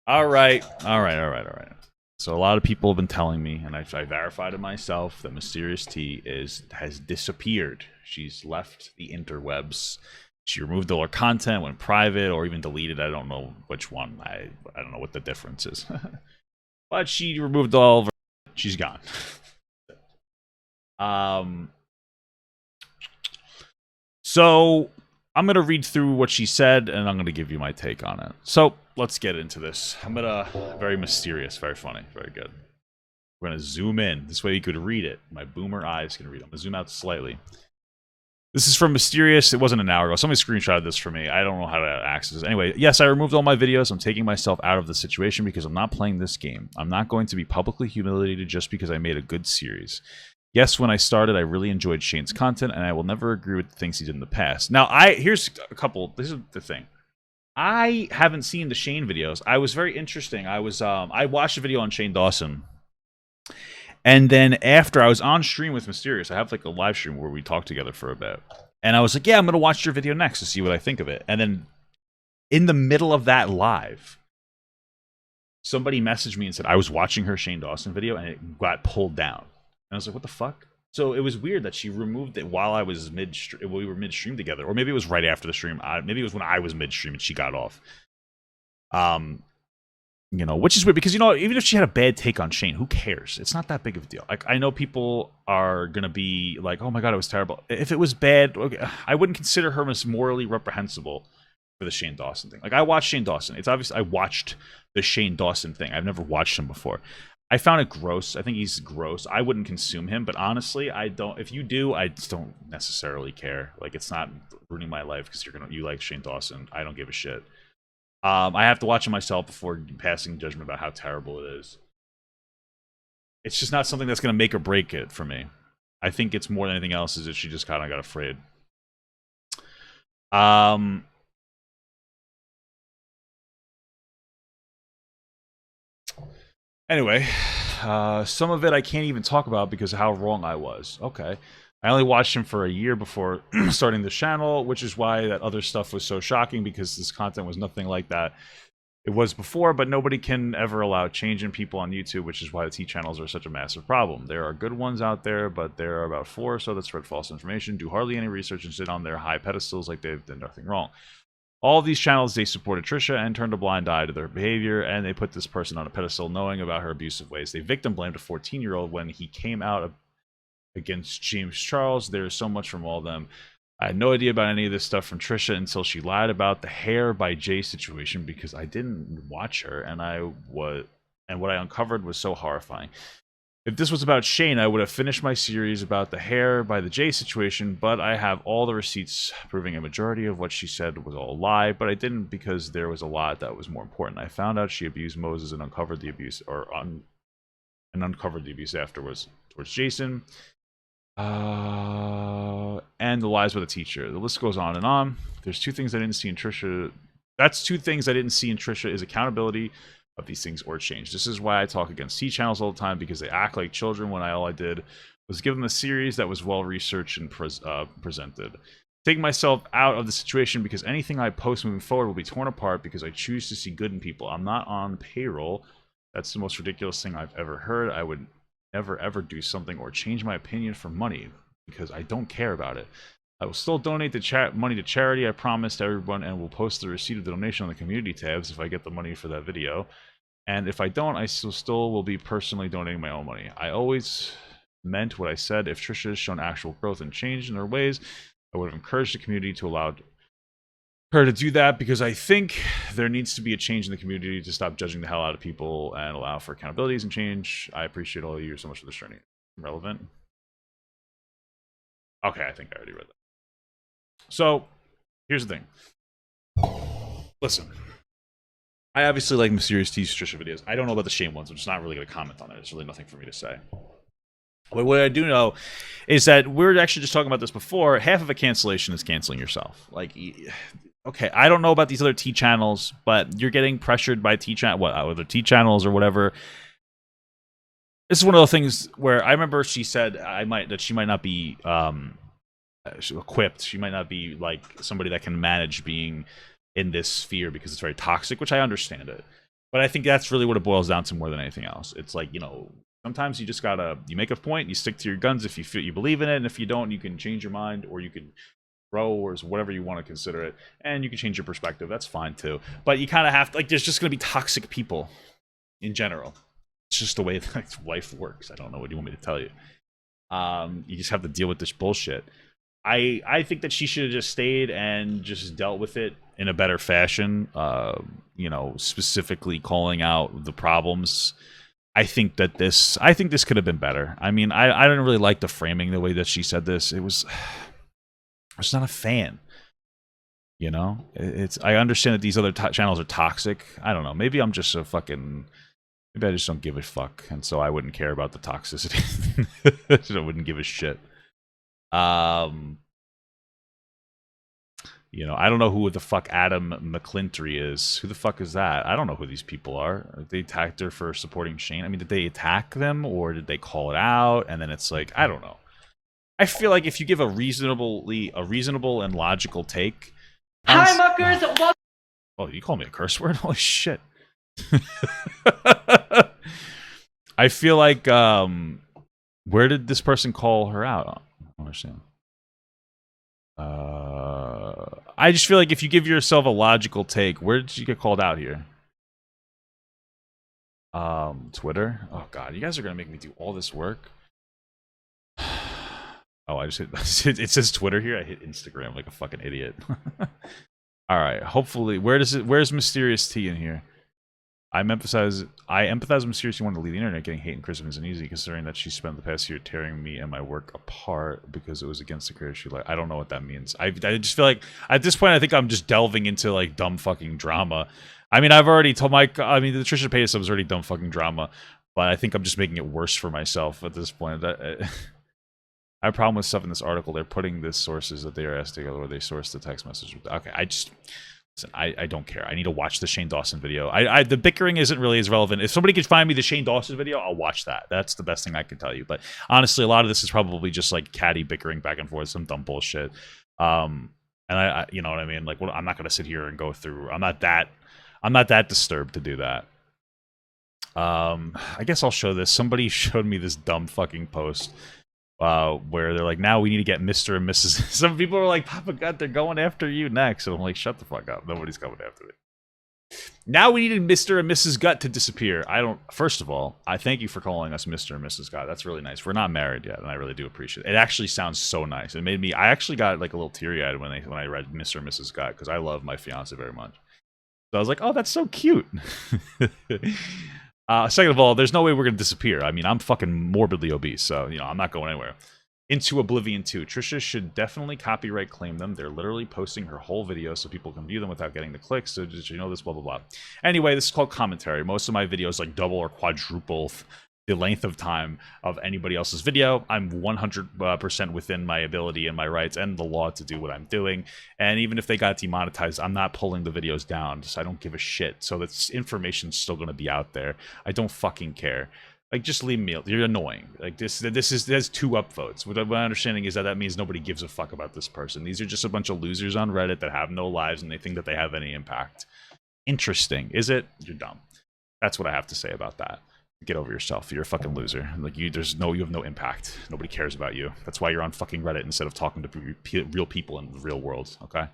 All right, all right, all right, all right. So a lot of people have been telling me, and I verified it myself, that Mysterious T has disappeared. She's left the interwebs. She removed all her content, went private, or even deleted. I don't know which one. I don't know what the difference is. But she removed all of her. She's gone. Um. So I'm gonna read through what she said, and I'm gonna give you my take on it. So let's get into this. I'm gonna very mysterious, very funny, very good. We're gonna zoom in. This way you could read it. My boomer eyes can read it. I'm gonna zoom out slightly. This is from Mysterious. It wasn't an hour ago. Somebody screenshotted this for me. I don't know how to access this. Anyway, yes, I removed all my videos. I'm taking myself out of the situation because I'm not playing this game. I'm not going to be publicly humiliated just because I made a good series. Yes, when I started, I really enjoyed Shane's content, and I will never agree with the things he did in the past. Now, here's a couple. This is the thing. I haven't seen the Shane videos. I was very interesting. I watched a video on Shane Dawson, and then after I was on stream with Mysterious, I have like a live stream where we talk together for a bit. And I was like, yeah, I'm going to watch your video next to see what I think of it. And then in the middle of that live, somebody messaged me and said I was watching her Shane Dawson video and it got pulled down. And I was like, what the fuck? So it was weird that she removed it while I was we were midstream together. Or maybe it was right after the stream. Maybe it was when I was midstream and she got off. Which is weird because, even if she had a bad take on Shane, who cares? It's not that big of a deal. Like, I know people are going to be like, oh my God, it was terrible. If it was bad, okay, I wouldn't consider her as morally reprehensible for the Shane Dawson thing. Like, I watched Shane Dawson. It's obvious I watched the Shane Dawson thing. I've never watched him before. I found it gross. I think he's gross. I wouldn't consume him, but honestly, I don't. If you do, I just don't necessarily care. Like, it's not ruining my life because you like Shane Dawson. I don't give a shit. I have to watch it myself before passing judgment about how terrible it is. It's just not something that's going to make or break it for me. I think it's more than anything else is that she just kind of got afraid. Anyway, some of it I can't even talk about because of how wrong I was. Okay. I only watched him for a year before starting the channel, which is why that other stuff was so shocking because this content was nothing like that it was before, but nobody can ever allow change in people on YouTube, which is why the T channels are such a massive problem. There are good ones out there, but there are about 4 or so that spread false information, do hardly any research, and sit on their high pedestals like they've done nothing wrong. All of these channels, they supported Trisha and turned a blind eye to their behavior, and they put this person on a pedestal knowing about her abusive ways. They victim blamed a 14-year-old when he came out against James Charles. There's so much from all of them. I had no idea about any of this stuff from Trisha until she lied about the hair by Jay situation because I didn't watch her, and what I uncovered was so horrifying. If this was about Shane, I would have finished my series about the hair by the Jay situation, but I have all the receipts proving a majority of what she said was all a lie, but I didn't because there was a lot that was more important. I found out she abused Moses and uncovered the abuse, uncovered the abuse afterwards towards Jason. And the lies with a teacher. The list goes on and on. There's 2 things I didn't see in Trisha. That's 2 things I didn't see in Trisha is accountability of these things or change. This is why I talk against T channels all the time because they act like children when all I did was give them a series that was well researched and presented. Taking myself out of the situation because anything I post moving forward will be torn apart because I choose to see good in people. I'm not on payroll. That's the most ridiculous thing I've ever heard. I would never ever do something or change my opinion for money because I don't care about it. I will still donate the money to charity, I promised everyone, and will post the receipt of the donation on the community tabs if I get the money for that video. And if I don't, I still will be personally donating my own money. I always meant what I said. If Trisha has shown actual growth and change in her ways, I would have encouraged the community to allow her to do that because I think there needs to be a change in the community to stop judging the hell out of people and allow for accountabilities and change. I appreciate all of you so much for this journey. Relevant. Okay, I think I already read that. So, here's the thing. Listen, I obviously like Mysterious T's Trisha videos. I don't know about the Shane ones. I'm just not really going to comment on it. There's really nothing for me to say. But what I do know is that we're actually just talking about this before. Half of a cancellation is canceling yourself. Like, okay, I don't know about these other T channels, but you're getting pressured by other T channels or whatever. This is one of the things where I remember she said she might not be equipped. She might not be like somebody that can manage being in this sphere because it's very toxic, which I understand it. But I think that's really what it boils down to more than anything else. It's like, you know, sometimes you just gotta, you make a point, you stick to your guns if you feel you believe in it, and if you don't, you can change your mind, or you can grow, or whatever you want to consider it, and you can change your perspective. That's fine too. But you kind of have to, like, there's just gonna be toxic people in general. It's just the way that life works. I don't know what you want me to tell you. You just have to deal with this bullshit. I think that she should have just stayed and just dealt with it in a better fashion. You know, specifically calling out the problems. I think this could have been better. I mean, I didn't really like the framing, the way that she said this. I was not a fan. You know, I understand that these other channels are toxic. I don't know. Maybe I'm just a fucking. Maybe I just don't give a fuck, and so I wouldn't care about the toxicity. I wouldn't give a shit. You know, I don't know who the fuck Adam McClintry is. Who the fuck is that? I don't know who these people are. They attacked her for supporting Shane. I mean, did they attack them, or did they call it out? And then it's like, I don't know. I feel like if you give a reasonable and logical take. Hi, muckers. Oh, you call me a curse word? Holy shit. I feel like, where did this person call her out? I don't understand. I just feel like if you give yourself a logical take, where did you get called out here? Twitter? Oh god, you guys are gonna make me do all this work. Oh, I just hit, it says Twitter here. I hit Instagram like a fucking idiot. Alright, hopefully, where's Mysterious T in here? I empathize with Mysterious T wanting to leave the internet. Getting hate and criticism isn't easy, considering that she spent the past year tearing me and my work apart because it was against the career she liked. I don't know what that means. I just feel like at this point I think I'm just delving into like dumb fucking drama. I mean, I've already told the Trisha Paytas stuff was already dumb fucking drama, but I think I'm just making it worse for myself at this point. I have a problem with stuff in this article. They're putting the sources that they are asked together where they source the text message. Okay, listen, I don't care. I need to watch the Shane Dawson video. The bickering isn't really as relevant. If somebody could find me the Shane Dawson video, I'll watch that. That's the best thing I can tell you. But honestly, a lot of this is probably just like catty bickering back and forth, some dumb bullshit. And I you know what I mean? Like, well, I'm not gonna sit here and go through. I'm not that disturbed to do that. I guess I'll show this. Somebody showed me this dumb fucking post. Where they're like, now we need to get Mr. and Mrs. Some people are like, Papa God, they're going after you next. And I'm like, shut the fuck up. Nobody's coming after me. Now we needed Mr. and Mrs. Gut to disappear. First of all, I thank you for calling us Mr. and Mrs. Gut. That's really nice. We're not married yet, and I really do appreciate it. It actually sounds so nice. It made me, I actually got like a little teary-eyed when I read Mr. and Mrs. Gut, because I love my fiance very much. So I was like, oh, that's so cute. Second of all, there's no way we're going to disappear. I mean, I'm fucking morbidly obese, so, you know, I'm not going anywhere. Into Oblivion 2. Trisha should definitely copyright claim them. They're literally posting her whole video so people can view them without getting the clicks. So just, you know, this, blah, blah, blah. Anyway, this is called commentary. Most of my videos, like, double or quadruple the length of time of anybody else's video. I'm 100% within my ability and my rights and the law to do what I'm doing. And even if they got demonetized, I'm not pulling the videos down, so I don't give a shit. So this information's still going to be out there. I don't fucking care. Like, just leave me. You're annoying. Like, there's 2 upvotes. What my understanding is that means nobody gives a fuck about this person. These are just a bunch of losers on Reddit that have no lives and they think that they have any impact. Interesting. Is it? You're dumb. That's what I have to say about that. Get over yourself. You're a fucking loser. Like, you have no impact. Nobody cares about you. That's why you're on fucking Reddit instead of talking to real people in the real world, okay?